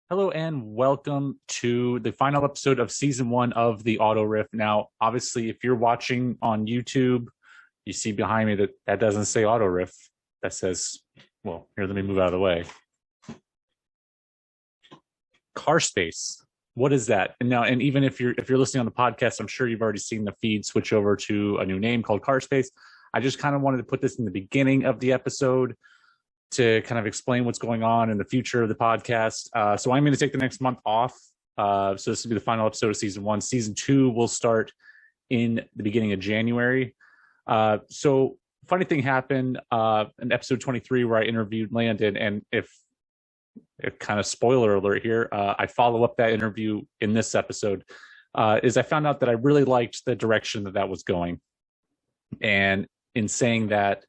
Hello and welcome to the final episode of season 1 of the Auto Riff. Now, obviously, if you're watching on YouTube, you see behind me that doesn't say Auto Riff. That says, well, here, let me move out of the way. Car Space. What is that? And even if you're listening on the podcast, I'm sure you've already seen the feed switch over to a new name called Car Space. I just kind of wanted to put this in the beginning of the episode to kind of explain what's going on in the future of the podcast. So I'm going to take the next month off. So this will be the final episode of season 1. Season 2 will start in the beginning of January. So funny thing happened in episode 23 where I interviewed Landon. And if kind of spoiler alert here, I follow up that interview in this episode, is I found out that I really liked the direction that was going. And in saying that,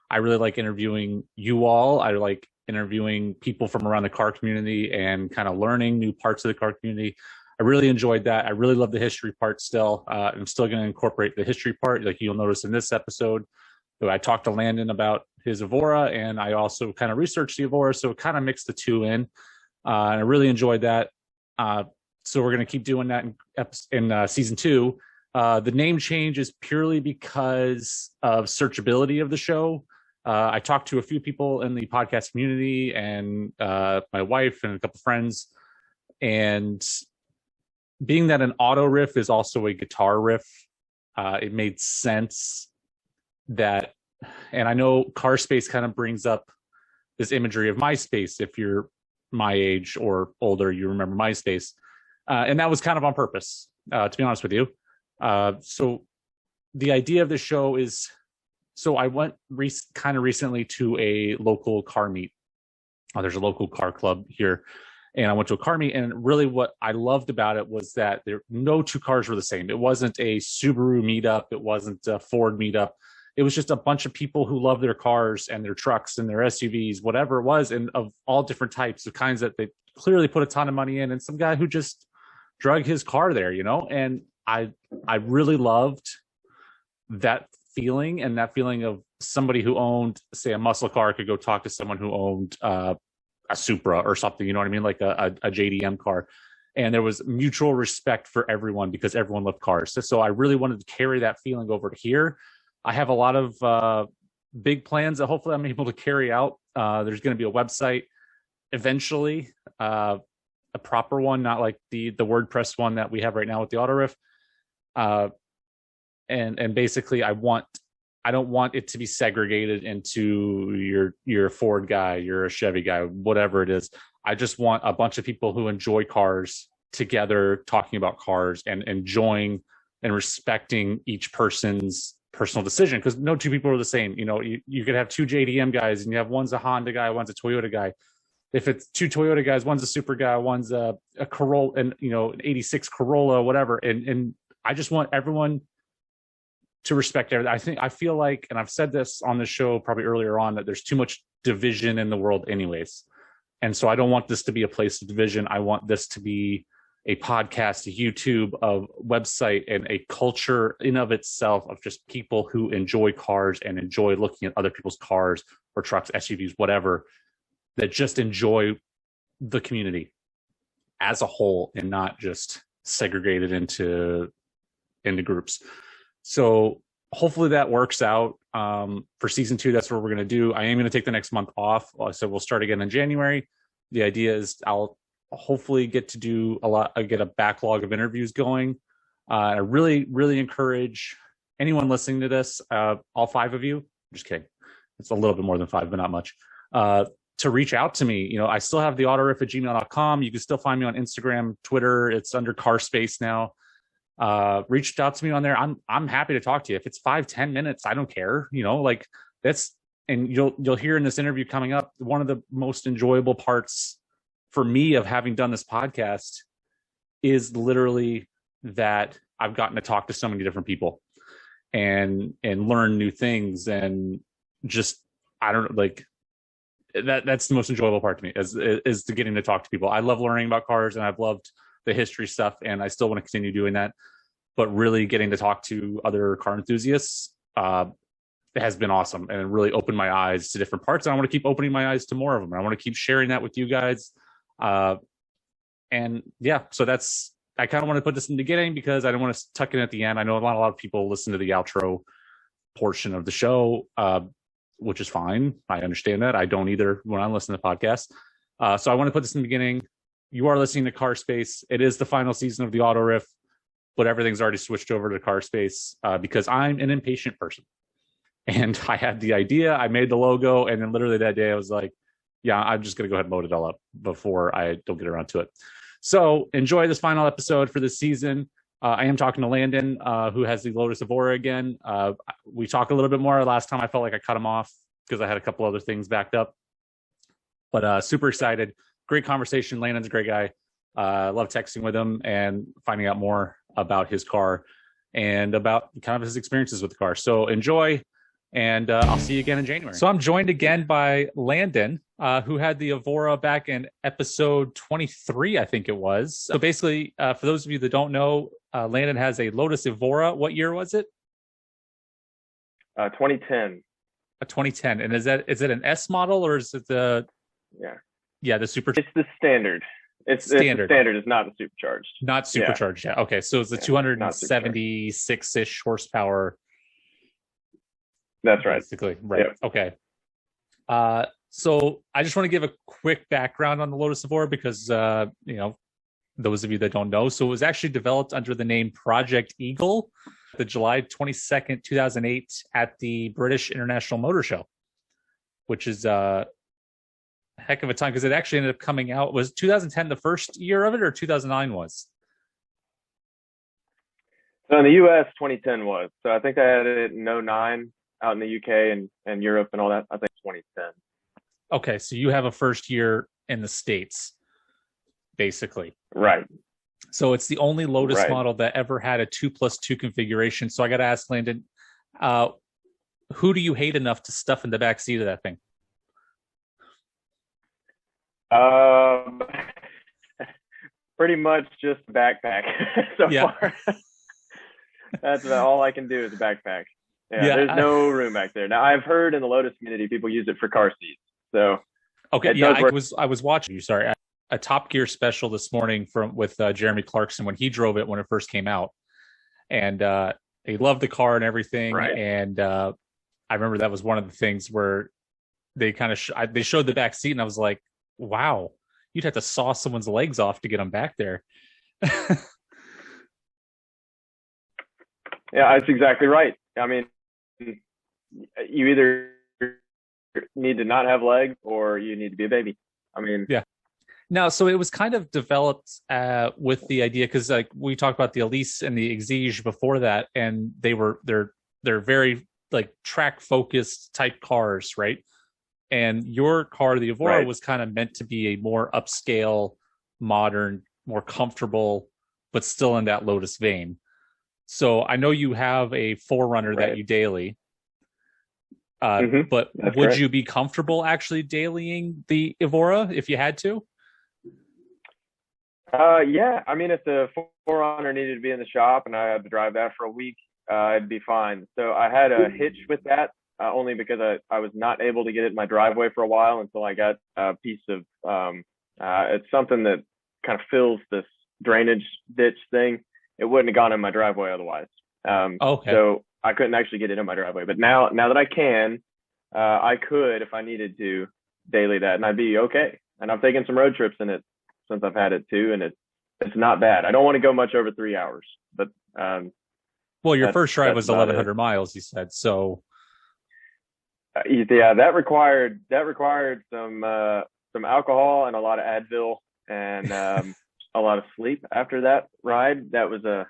I really like interviewing you all. I like interviewing people from around the car community and kind of learning new parts of the car community. I really enjoyed that. I really love the history part still. I'm still going to incorporate the history part, like you'll notice in this episode. So I talked to Landon about his Evora, and I also kind of researched the Evora, so it kind of mixed the two in. And I really enjoyed that. So we're going to keep doing that in season 2. The name change is purely because of searchability of the show. I talked to a few people in the podcast community and my wife and a couple friends. And being that an auto riff is also a guitar riff, it made sense that, and I know Car Space kind of brings up this imagery of MySpace. If you're my age or older, you remember MySpace. And that was kind of on purpose, to be honest with you. So the idea of the show is, so I went kind of recently to a local car meet. There's a local car club here, and I went to a car meet. And really, what I loved about it was that no two cars were the same. It wasn't a Subaru meetup. It wasn't a Ford meetup. It was just a bunch of people who love their cars and their trucks and their SUVs, whatever it was, and of all different types, of kinds that they clearly put a ton of money in, and some guy who just drug his car there, and I really loved that feeling, and that feeling of somebody who owned, say, a muscle car could go talk to someone who owned a Supra or something, you know what I mean? Like a JDM car. And there was mutual respect for everyone because everyone loved cars. So I really wanted to carry that feeling over to here. I have a lot of big plans that hopefully I'm able to carry out. There's going to be a website eventually, a proper one, not like the WordPress one that we have right now with the Auto Riff. And basically I don't want it to be segregated into you're a Ford guy, you're a Chevy guy, whatever it is. I just want a bunch of people who enjoy cars together talking about cars and enjoying and respecting each person's personal decision, because no two people are the same. You could have two JDM guys and you have one's a Honda guy, one's a Toyota guy. If it's two Toyota guys, one's a Super guy, one's a Corolla, and an 86 Corolla, whatever. And I just want everyone to respect everything. I feel like, and I've said this on the show probably earlier on, that there's too much division in the world anyways. And so I don't want this to be a place of division. I want this to be a podcast, a YouTube, a website, and a culture in of itself of just people who enjoy cars and enjoy looking at other people's cars or trucks, SUVs, whatever, that just enjoy the community as a whole and not just segregated into groups. So hopefully that works out. For season 2, that's what we're going to do. I am going to take the next month off. So we'll start again in January. The idea is I'll hopefully get to do get a backlog of interviews going. I really, really encourage anyone listening to this, all 5 of you, just kidding. It's a little bit more than 5, but not much, to reach out to me. I still have the autoriff@gmail.com. You can still find me on Instagram, Twitter. It's under Car Space now. Reached out to me on there. I'm happy to talk to you. If it's 5-10 minutes, I don't care. That's, and you'll hear in this interview coming up, one of the most enjoyable parts for me of having done this podcast is literally that I've gotten to talk to so many different people and learn new things, and just, I don't know, like that's the most enjoyable part to me is to getting to talk to people. I love learning about cars, and I've loved the history stuff, and I still want to continue doing that. But really getting to talk to other car enthusiasts has been awesome, and it really opened my eyes to different parts. And I want to keep opening my eyes to more of them. I want to keep sharing that with you guys. And yeah, so I kind of want to put this in the beginning because I don't want to tuck in at the end. I know a lot of people listen to the outro portion of the show, which is fine. I understand that. I don't either when I listen to podcasts. So I want to put this in the beginning. You are listening to Car Space. It is the final season of the Auto Riff, but everything's already switched over to Car Space because I'm an impatient person. And I had the idea, I made the logo, and then literally that day I was like, yeah, I'm just going to go ahead and load it all up before I don't get around to it. So enjoy this final episode for this season. I am talking to Landon, who has the Lotus Evora again. We talked a little bit more. Last time I felt like I cut him off because I had a couple other things backed up. But super excited. Great conversation. Landon's a great guy. Love texting with him and finding out more about his car and about kind of his experiences with the car. So enjoy. And I'll see you again in January. So I'm joined again by Landon, who had the Evora back in episode 23, I think it was. So basically, for those of you that don't know, Landon has a Lotus Evora. What year was it? 2010. A 2010. And is it an S model or is it the the super? It's the standard. It's standard. It's not the supercharged. Not supercharged. Yeah. Okay. So it's the 276-ish horsepower. That's right. Basically, right. Yep. Okay. So I just want to give a quick background on the Lotus Evora because those of you that don't know, so it was actually developed under the name Project Eagle, the July 22nd, 2008, at the British International Motor Show, which is a heck of a time because it actually ended up coming out. Was 2010 the first year of it, or 2009 was? So in the U.S., 2010 was. So I think I had it in 2009. Out in the UK and Europe and all that, I think 2010. Okay, so you have a first year in the States, basically. Right. So it's the only Lotus model that ever had a 2+2 configuration. So I got to ask Landon, who do you hate enough to stuff in the back seat of that thing? Pretty much just backpack so far. That's about all I can do is a backpack. Yeah, there's no room back there. Now, I've heard in the Lotus community people use it for car seats. So, okay, I was watching you. Sorry, a Top Gear special this morning with Jeremy Clarkson when he drove it when it first came out, and he loved the car and everything. Right. And I remember that was one of the things where they kind of they showed the back seat, and I was like, "Wow, you'd have to saw someone's legs off to get them back there." Yeah, that's exactly right. I mean, you either need to not have legs or you need to be a baby. I mean, yeah. Now, so it was kind of developed with the idea because like we talked about the Elise and the Exige before that, and they're very like track focused type cars, right? And your car, the Evora, was kind of meant to be a more upscale, modern, more comfortable, but still in that Lotus vein. So I know you have a 4Runner that you daily, but would you be comfortable actually dailying the Evora if you had to? Yeah, I mean, if the 4Runner needed to be in the shop and I had to drive that for a week, it'd be fine. So I had a hitch with that only because I was not able to get it in my driveway for a while until I got a piece of, it's something that kind of fills this drainage ditch thing. It wouldn't have gone in my driveway otherwise. So I couldn't actually get it in my driveway. But now that I can, I could, if I needed to, daily that, and I'd be okay. And I've taken some road trips in it since I've had it too, and it's not bad. I don't want to go much over 3 hours, but well, your first ride was 1,100 miles, you said. So yeah, that required some alcohol and a lot of Advil and a lot of sleep after that ride. That was a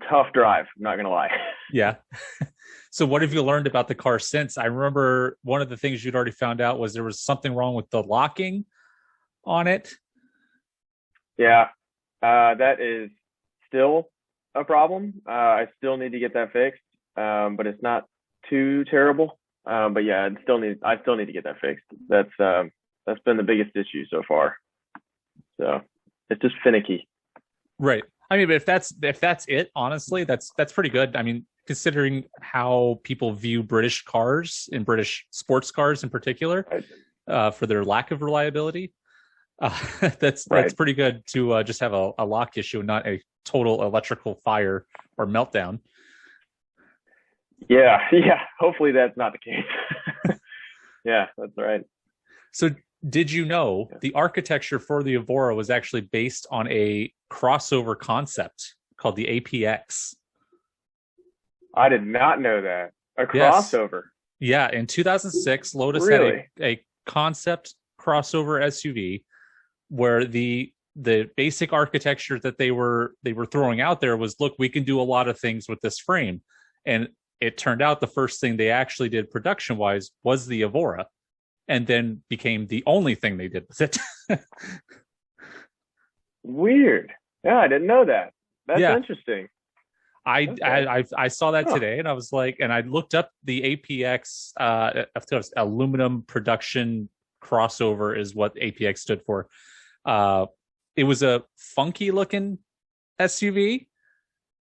tough drive, I'm not gonna lie. Yeah. So what have you learned about the car since? I remember one of the things you'd already found out was there was something wrong with the locking on it. Yeah, that is still a problem. I still need to get that fixed, but it's not too terrible. But yeah, I still need to get that fixed. That's been the biggest issue so far. So it's just finicky. Right. I mean, but if that's it, honestly, that's pretty good. I mean, considering how people view British cars and British sports cars in particular, for their lack of reliability. That's Right. pretty good to just have a lock issue, not a total electrical fire or meltdown. Yeah. Yeah. Hopefully that's not the case. Yeah, that's right. So, did you know Yeah. the architecture for the Evora was actually based on a crossover concept called the APX? I did not know that. A Yes. crossover. Yeah. In 2006, Lotus had Really? a concept crossover SUV where the basic architecture that they were throwing out there was, look, we can do a lot of things with this frame. And it turned out the first thing they actually did production wise was the Evora, and then became the only thing they did with it. Weird. Yeah, I didn't know that. That's Yeah. interesting. I, Okay. I saw that Huh. today, and I was like, and I looked up the APX, of course, aluminum production crossover is what APX stood for. Uh, it was a funky looking SUV.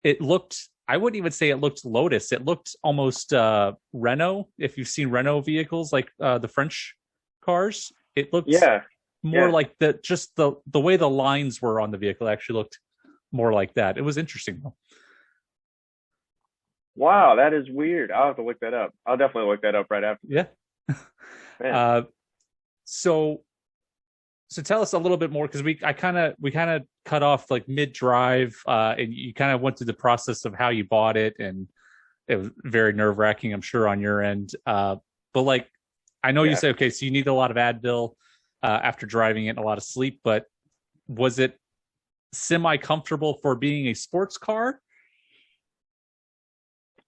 It looked, I wouldn't even say it looked Lotus. It looked almost Renault. If you've seen Renault vehicles, like the French cars, it looked Yeah. more Yeah. like the way the lines were on the vehicle actually looked more like that. It was interesting though. Wow, that is weird. I'll have to look that up. I'll definitely look that up right after this. Yeah. Man. Uh, so so tell us a little bit more, because we kind of cut off like mid drive, and you kind of went through the process of how you bought it, and it was very nerve wracking, I'm sure, on your end. But like, I know you Yeah. say, okay, so you need a lot of Advil after driving it and a lot of sleep, but was it semi comfortable for being a sports car?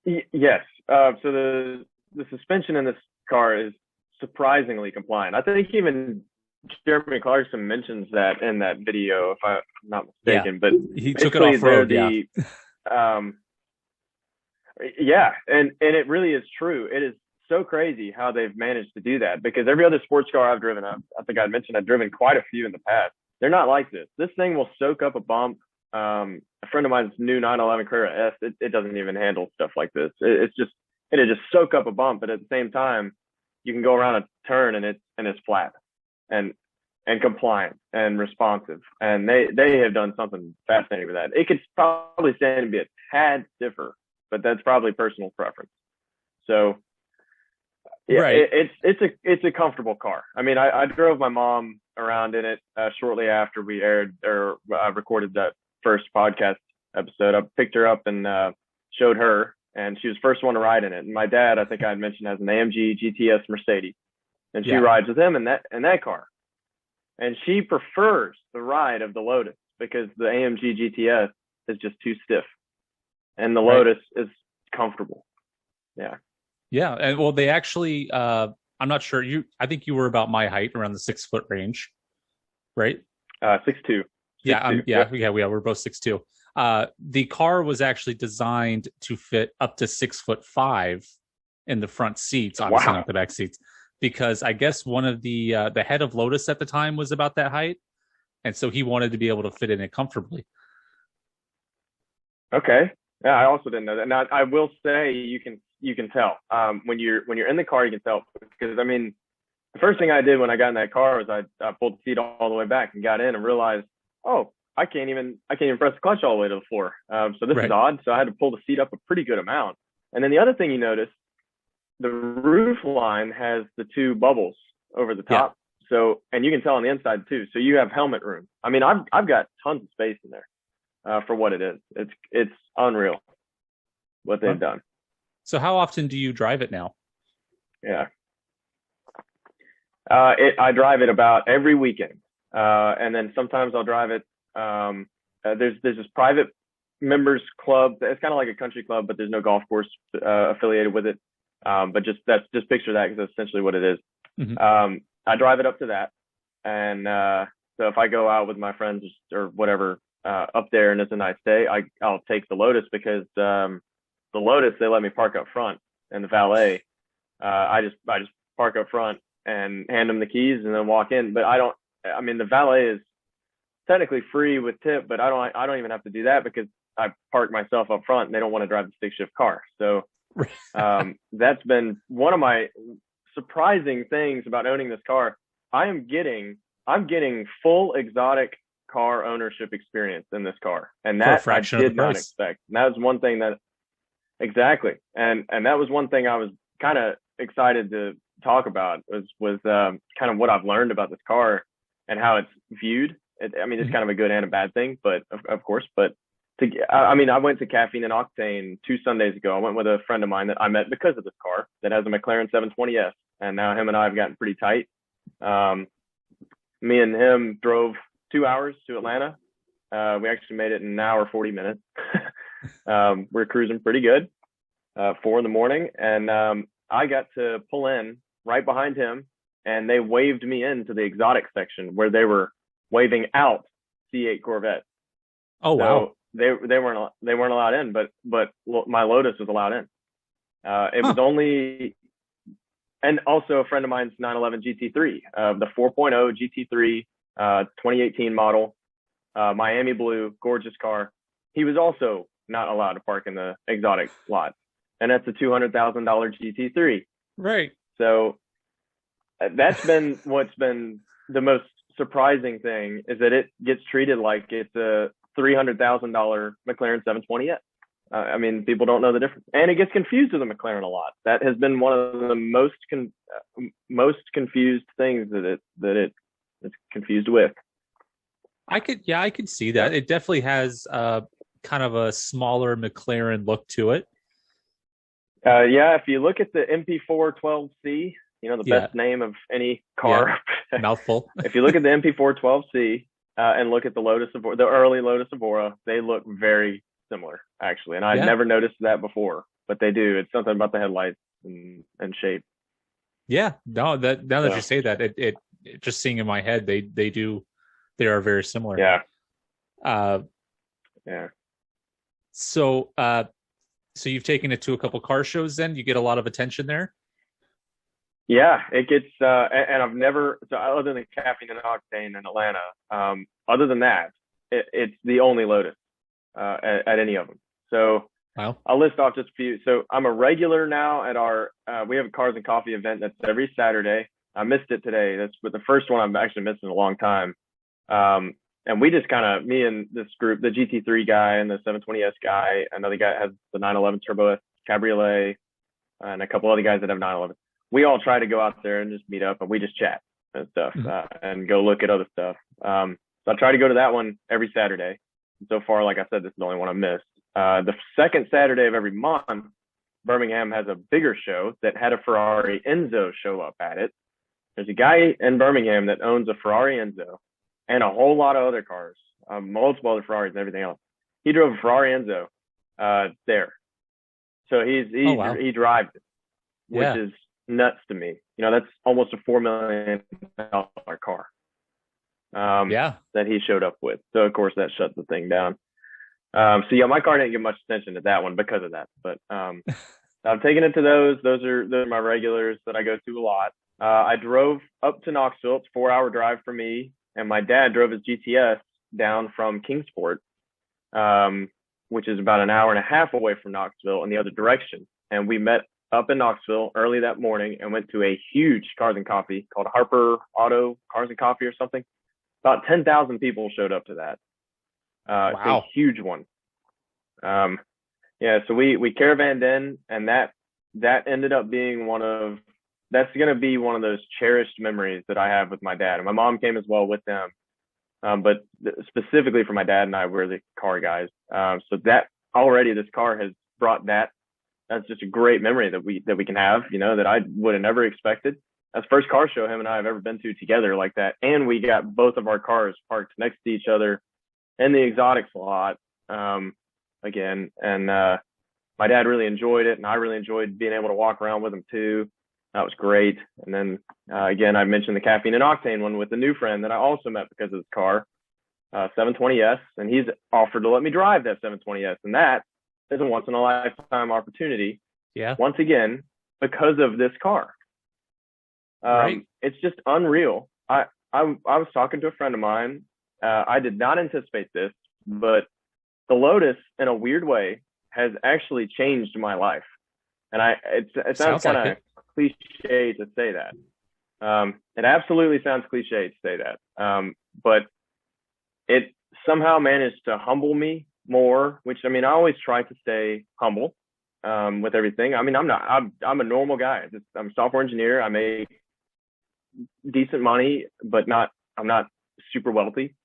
Yes. So the suspension in this car is surprisingly compliant. I think even Jeremy Clarkson mentions that in that video, if I'm not Yeah, mistaken. But he took it basically, off they're road. Yeah, the um, yeah, and it really is true. It is so crazy how they've managed to do that, because every other sports car I've driven, I think I mentioned I've driven quite a few in the past. They're not like this. This thing will soak up a bump. A friend of mine's new 911 Carrera S, it doesn't even handle stuff like this. It's just it'll just soak up a bump, but at the same time, you can go around a turn and it's flat and compliant and responsive. And they have done something fascinating with that. It could probably stand to be a tad stiffer, but that's probably personal preference. So yeah, right. it's a comfortable car. I mean, I drove my mom around in it shortly after we aired or recorded that first podcast episode. I picked her up and showed her, and she was the first one to ride in it. And my dad, I think I had mentioned, has an AMG GTS Mercedes, and she Yeah, rides with him in that car. And she prefers the ride of the Lotus because the AMG GTS is just too stiff, and the right. Lotus is comfortable. Yeah. Yeah, and well, they actually, I'm not sure. I think you were about my height, around the 6 foot range, right? 6'2". Yeah, 6'2". yeah, Yep. yeah, we're both 6'2". The car was actually designed to fit up to 6'5" in the front seats, obviously Wow. not the back seats, because I guess one of the head of Lotus at the time was about that height, and so he wanted to be able to fit in it comfortably. Okay. Yeah, I also didn't know that. Now, I will say you can tell when you're in the car, you can tell, because I mean, the first thing I did when I got in that car was I pulled the seat all the way back and got in and realized, oh, I can't even press the clutch all the way to the floor. So this is Right. odd. So I had to pull the seat up a pretty good amount. And then the other thing you notice, the roof line has the two bubbles over the Yeah. top. So, and you can tell on the inside too. So you have helmet room. I mean, I've got tons of space in there for what it is. It's unreal what they've Well, done. so how often do you drive it now? Yeah. I drive it about every weekend, and then sometimes I'll drive it. There's this private members club. It's kind of like a country club, but there's no golf course affiliated with it. But just picture that, because that's essentially what it is. Mhm. I drive it up to that, and so if I go out with my friends or whatever up there and it's a nice day, I'll take the Lotus, because the Lotus, they let me park up front, and the valet, I just park up front and hand them the keys and then walk in. But I mean, the valet is technically free with tip, but I don't even have to do that, because I park myself up front and they don't want to drive the stick shift car. So that's been one of my surprising things about owning this car. I am getting I'm getting full exotic car ownership experience in this car, and For a that I fraction of did the not price. expect. And that was one thing that exactly, and that was one thing I was kind of excited to talk about was kind of what I've learned about this car and how it's viewed. I mean, it's kind of a good and a bad thing, but of course, but I mean, I went to Caffeine and Octane 2 Sundays ago. I went with a friend of mine that I met because of this car that has a McLaren 720S, and now him and I have gotten pretty tight. Me and him drove 2 hours to Atlanta. We actually made it in an hour 40 minutes. We're cruising pretty good. 4 a.m, and I got to pull in right behind him, and they waved me into the exotic section where they were waving out C8 Corvettes. Oh wow! So they weren't allowed in, but my Lotus was allowed in. It was only, and also a friend of mine's 911 GT3, the 4.0 GT3, 2018 model, Miami blue, gorgeous car. He was also not allowed to park in the exotic lot, and that's a $200,000 GT3. Right. So that's been what's been the most surprising thing, is that it gets treated like it's a $300,000 McLaren 720S. I mean, people don't know the difference, and it gets confused with the McLaren a lot. That has been one of the most confused things that it's confused with. I could see that. It definitely has kind of a smaller McLaren look to it. If you look at the MP4 12C, the best name of any car. Yeah. Mouthful. If you look at the MP4 12C and look at the Lotus Evora, the early Lotus Evora, they look very similar, actually. And I never noticed that before, but they do. It's something about the headlights and shape. Yeah. No, that you say that, it just seeing in my head, they are very similar. Yeah. So you've taken it to a couple car shows then? You get a lot of attention there? Yeah, it gets, and I've never, so other than Caffeine and Octane in Atlanta, other than that, it's the only Lotus at any of them. So wow. I'll list off just a few. So I'm a regular now at our, we have a Cars and Coffee event that's every Saturday. I missed it today. That's the first one I've actually missed in a long time. And we just kind of, me and this group, the GT3 guy and the 720S guy, another guy has the 911 Turbo S Cabriolet, and a couple other guys that have 911. We all try to go out there and just meet up, and we just chat and stuff, and go look at other stuff. So I try to go to that one every Saturday. So far, like I said, this is the only one I missed. The second Saturday of every month, Birmingham has a bigger show that had a Ferrari Enzo show up at it. There's a guy in Birmingham that owns a Ferrari Enzo and a whole lot of other cars, multiple other Ferraris and everything else. He drove a Ferrari Enzo there. So he drives it, which is nuts to me. That's almost a $4 million car that he showed up with. So of course that shut the thing down. My car didn't get much attention at that one because of that. But I'm taking it to those. Those are my regulars that I go to a lot. I drove up to Knoxville. It's a 4-hour drive for me, and my dad drove his GTS down from Kingsport, which is about an hour and a half away from Knoxville in the other direction. And we met up in Knoxville early that morning and went to a huge Cars and Coffee called Harper Auto Cars and Coffee or something. About 10,000 people showed up to that. Wow. It's a huge one. So we caravanned in, and that ended up being that's going to be one of those cherished memories that I have with my dad. And my mom came as well with them. But specifically for my dad and I, we're the car guys. So that already, this car has brought that. That's just a great memory that we can have, that I would have never expected. That's the first car show him and I have ever been to together like that. And we got both of our cars parked next to each other in the exotics lot again. And my dad really enjoyed it, and I really enjoyed being able to walk around with him too. That was great. And then again, I mentioned the Caffeine and Octane one with a new friend that I also met because of this car, 720S, and he's offered to let me drive that 720S, and that is a once in a lifetime opportunity. Yeah. Once again, because of this car. Right. It's just unreal. I was talking to a friend of mine. I did not anticipate this, but the Lotus, in a weird way, has actually changed my life. And it sounds kind of cliche to say that, It absolutely sounds cliche to say that, but it somehow managed to humble me more. Which I mean, I always try to stay humble with everything. I mean, I'm a normal guy. I'm a software engineer. I make decent money, but I'm not super wealthy,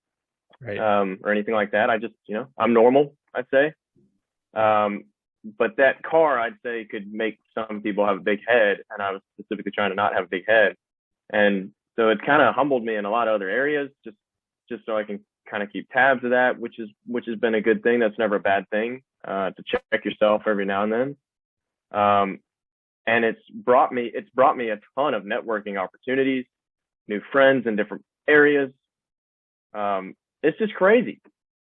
Right. or anything like that. I just, I'm normal, I'd say. But that car, I'd say, could make some people have a big head, and I was specifically trying to not have a big head. And so it kind of humbled me in a lot of other areas, just so I can kind of keep tabs of that, which has been a good thing. That's never a bad thing, to check yourself every now and then. And it's brought me a ton of networking opportunities, new friends in different areas. It's just crazy.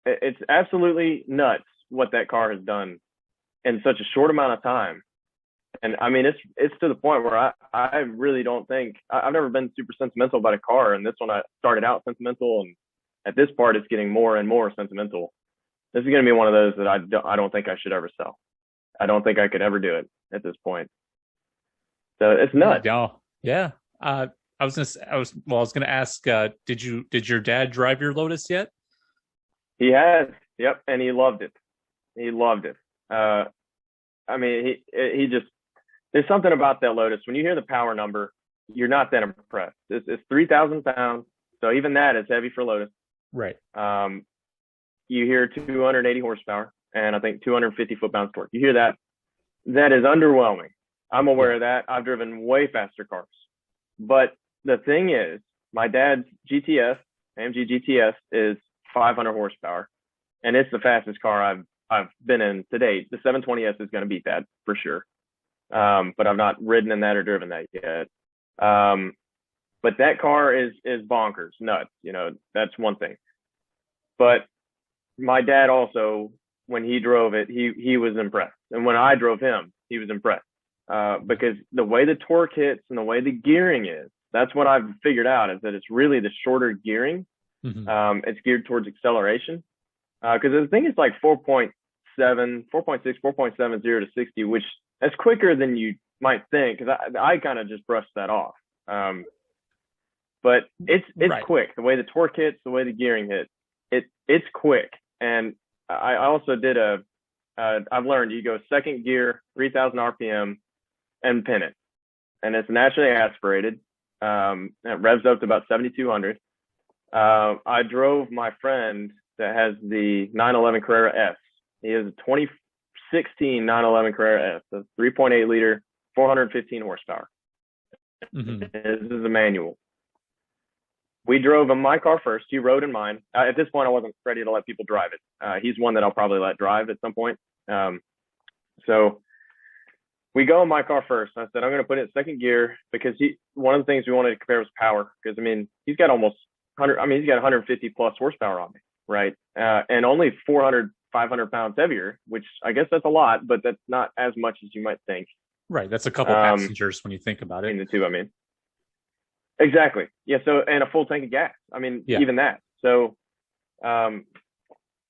It's absolutely nuts what that car has done in such a short amount of time. And I mean, it's to the point where I really don't think I've never been super sentimental about a car. And this one, I started out sentimental, and at this part, it's getting more and more sentimental. This is going to be one of those that I don't think I should ever sell. I don't think I could ever do it at this point. So it's nuts. Yeah. I was gonna ask, did your dad drive your Lotus yet? He has, yep, and he loved it. He loved it. I mean, he just, there's something about that Lotus. When you hear the power number, you're not that impressed. It's 3,000 pounds, so even that is heavy for Lotus. Right. You hear 280 horsepower, and I think 250 foot-pounds torque. You hear that? That is underwhelming. I'm aware of that. I've driven way faster cars, but the thing is, my dad's GTS, AMG GTS, is 500 horsepower, and it's the fastest car I've been in to date. The 720S is going to beat that for sure, but I've not ridden in that or driven that yet. But that car is bonkers, nuts. That's one thing. But my dad also, when he drove it, he was impressed, and when I drove him, he was impressed, because the way the torque hits and the way the gearing is. That's what I've figured out, is that it's really the shorter gearing. Mm-hmm. It's geared towards acceleration. Because the thing is like 4.7, 4.6, 4.70 to 60, which that's quicker than you might think. Because I kind of just brushed that off. But it's right. Quick. The way the torque hits, the way the gearing hits, it's quick. And I also did I've learned you go second gear, 3,000 RPM, and pin it. And it's naturally aspirated. It revs up to about 7,200. I drove my friend that has the 911 Carrera S. He has a 2016 911 Carrera S, a 3.8 liter, 415 horsepower. Mm-hmm. This is a manual. We drove in my car first. He rode in mine. At this point, I wasn't ready to let people drive it. He's one that I'll probably let drive at some point. So we go in my car first. I said, I'm going to put it in second gear, because one of the things we wanted to compare was power. Because, I mean, he's got almost 150 plus horsepower on me, right? And only 400, 500 pounds heavier, which I guess that's a lot, but that's not as much as you might think. Right. That's a couple passengers when you think about it. In the two, I mean. Exactly. Yeah. So, and a full tank of gas. I mean, even that. So,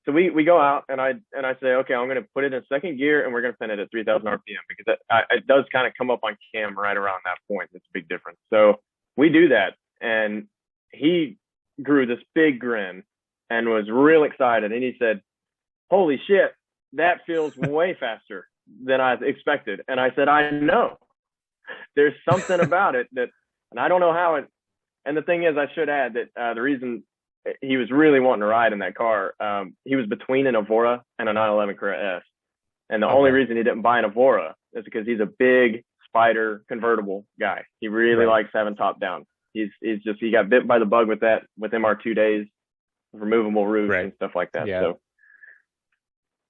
so we go out, and I say, okay, I'm going to put it in second gear, and we're going to pin it at 3,000 RPM, because it does kind of come up on cam right around that point. It's a big difference. So we do that, and he grew this big grin and was real excited. And he said, holy shit, that feels way faster than I expected. And I said, I know. There's something about it that, and I don't know how it, and the thing is, I should add that the reason he was really wanting to ride in that car, he was between an Evora and a 911 Carrera S. And the only reason he didn't buy an Evora is because he's a big Spider convertible guy. He really likes having top down. He got bit by the bug with that, with MR2 days, removable roofs and stuff like that. Yeah.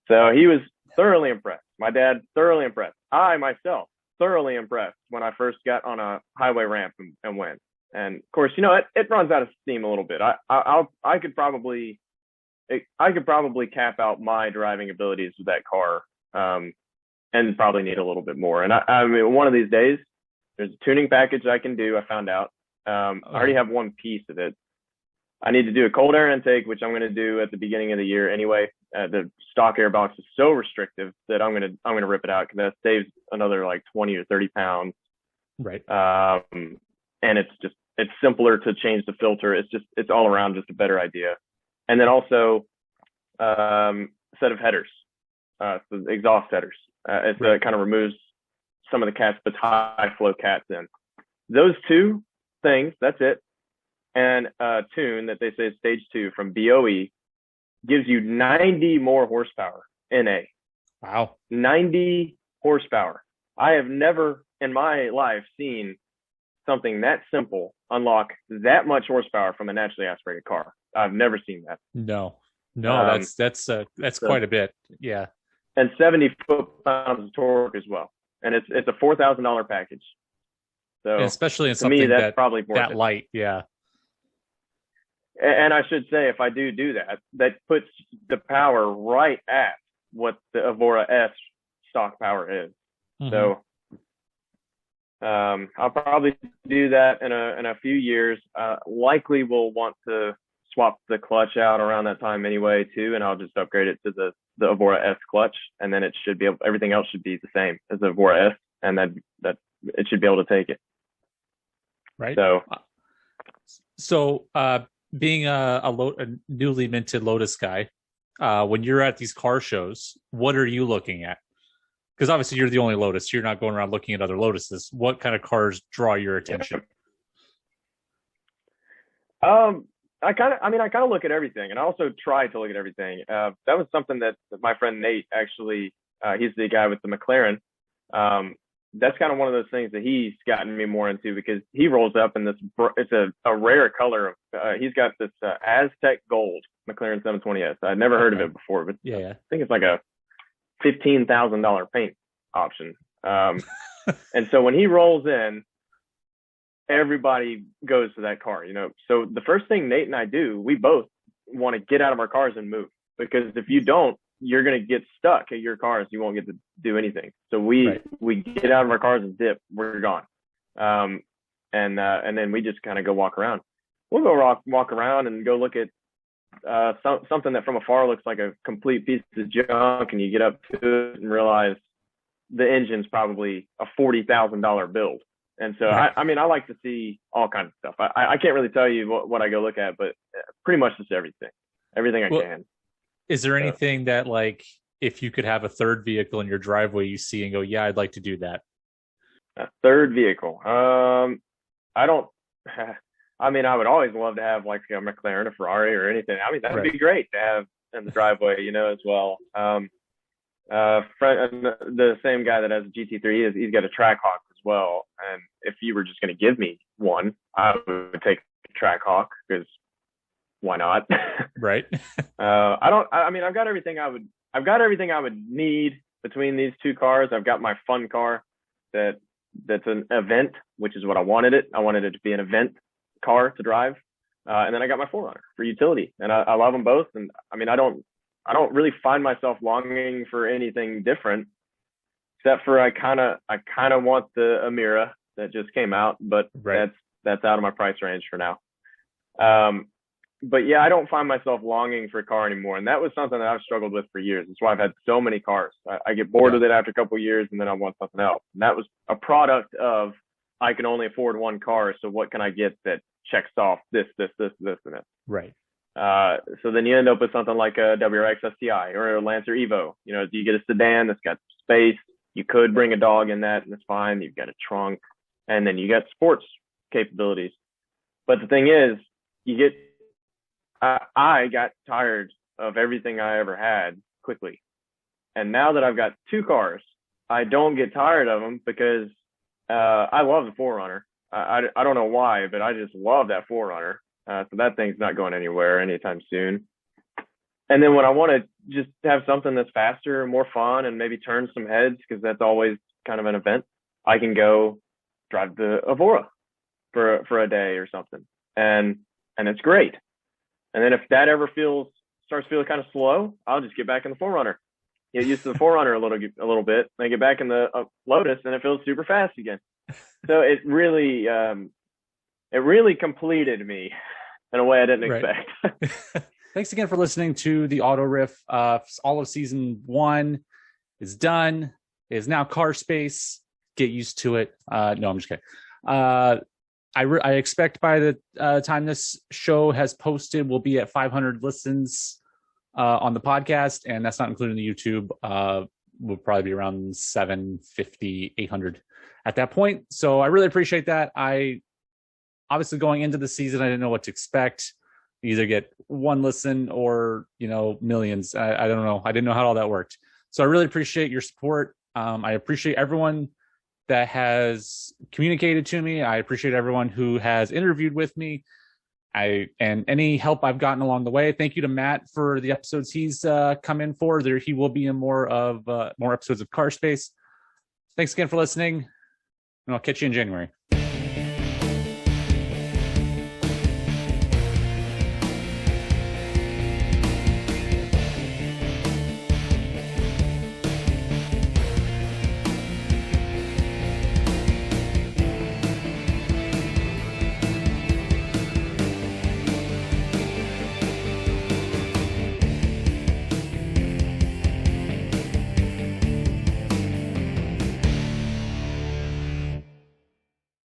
So he was thoroughly impressed. My dad, thoroughly impressed. I myself, thoroughly impressed when I first got on a highway ramp and went. And of course, it runs out of steam a little bit. I could probably cap out my driving abilities with that car, and probably need a little bit more. And I mean, one of these days, there's a tuning package I can do. I found out. I already have one piece of it. I need to do a cold air intake, which I'm going to do at the beginning of the year anyway. The stock air box is so restrictive that I'm going to rip it out, because that saves another like 20 or 30 pounds. Right. and it's simpler to change the filter. It's all around just a better idea. And then also set of headers, so exhaust headers. It kind of removes some of the cats, puts high flow cats in. Those two things, that's it. And tune that they say is stage 2 from BOE gives you 90 more horsepower NA. Wow. 90 horsepower. I have never in my life seen something that simple unlock that much horsepower from a naturally aspirated car. I've never seen that. No, that's quite a bit. Yeah. And 70 foot-pounds of torque as well. And it's a $4,000 package. So and especially in to something me, that's probably that light. Yeah. And I should say, if I do that, that puts the power right at what the Evora S stock power is. Mm-hmm. So I'll probably do that in a few years. Likely we'll want to swap the clutch out around that time anyway too, and I'll just upgrade it to the Evora S clutch, and then it should be everything else should be the same as the Evora S, and that it should be able to take it. Right. So being a newly minted Lotus guy, when you're at these car shows, what are you looking at? Because obviously you're the only Lotus. You're not going around looking at other Lotuses. What kind of cars draw your attention? I kind of look at everything, and I also try to look at everything. That was something that my friend Nate actually, he's the guy with the McLaren. That's kind of one of those things that he's gotten me more into, because he rolls up in this, it's a rare color. He's got this Aztec Gold McLaren 720S. I'd never heard of it before, but yeah. I think it's like a $15,000 paint option. And so when he rolls in, everybody goes to that car, So the first thing Nate and I do, we both want to get out of our cars and move, because if you don't, you're going to get stuck at your cars. You won't get to do anything. So we get out of our cars and dip. We're gone. And then we just kind of go walk around. We'll go walk around and go look at something that from afar looks like a complete piece of junk, and you get up to it and realize the engine's probably a $40,000 build. And so, I mean, I like to see all kinds of stuff. I can't really tell you what I go look at, but pretty much just everything I can. Is there anything that, like, if you could have a third vehicle in your driveway, you see and go, yeah, I'd like to do that? A third vehicle? I don't. I mean, I would always love to have like a McLaren, a Ferrari, or anything. I mean, that would be great to have in the driveway, as well. The same guy that has a GT3, he's got a Trackhawk as well. And if you were just going to give me one, I would take a Trackhawk, because why not? Right. I've got everything I would need between these two cars. I've got my fun car that's an event, which is what I wanted it. I wanted it to be an event car to drive. And then I got my 4Runner for utility, and I love them both. And I mean, I don't really find myself longing for anything different, except for I kind of want the Amira that just came out, but that's out of my price range for now. But yeah, I don't find myself longing for a car anymore. And that was something that I've struggled with for years. That's why I've had so many cars. I get bored with it after a couple of years, and then I want something else. And that was a product of, I can only afford one car. So what can I get that checks off this, and this? Right. So then you end up with something like a WRX STI or a Lancer Evo. You get a sedan that's got space. You could bring a dog in that, and it's fine. You've got a trunk, and then you got sports capabilities. But the thing is, I got tired of everything I ever had quickly. And now that I've got two cars, I don't get tired of them, because I love the 4Runner. I don't know why, but I just love that 4Runner. So that thing's not going anywhere anytime soon. And then when I want to just have something that's faster, more fun, and maybe turn some heads, because that's always kind of an event, I can go drive the Evora for a day or something. And it's great. And then if that ever starts feeling kind of slow, I'll just get back in the 4Runner. Get used to the 4Runner a little bit, and get back in the Lotus, and it feels super fast again. So it really completed me in a way I didn't expect. Thanks again for listening to the Auto Riff. All of season 1 is done. It is now car space. Get used to it. No, I'm just kidding. I expect by the time this show has posted, we'll be at 500 listens on the podcast, and that's not including the YouTube. We'll probably be around 750, 800 at that point. So I really appreciate that. I obviously going into the season, I didn't know what to expect. You either get one listen or, millions. I don't know. I didn't know how all that worked. So I really appreciate your support. I appreciate everyone that has communicated to me. I appreciate everyone who has interviewed with me. And any help I've gotten along the way. Thank you to Matt for the episodes he's come in for. He will be in more episodes of Car Space. Thanks again for listening, and I'll catch you in January.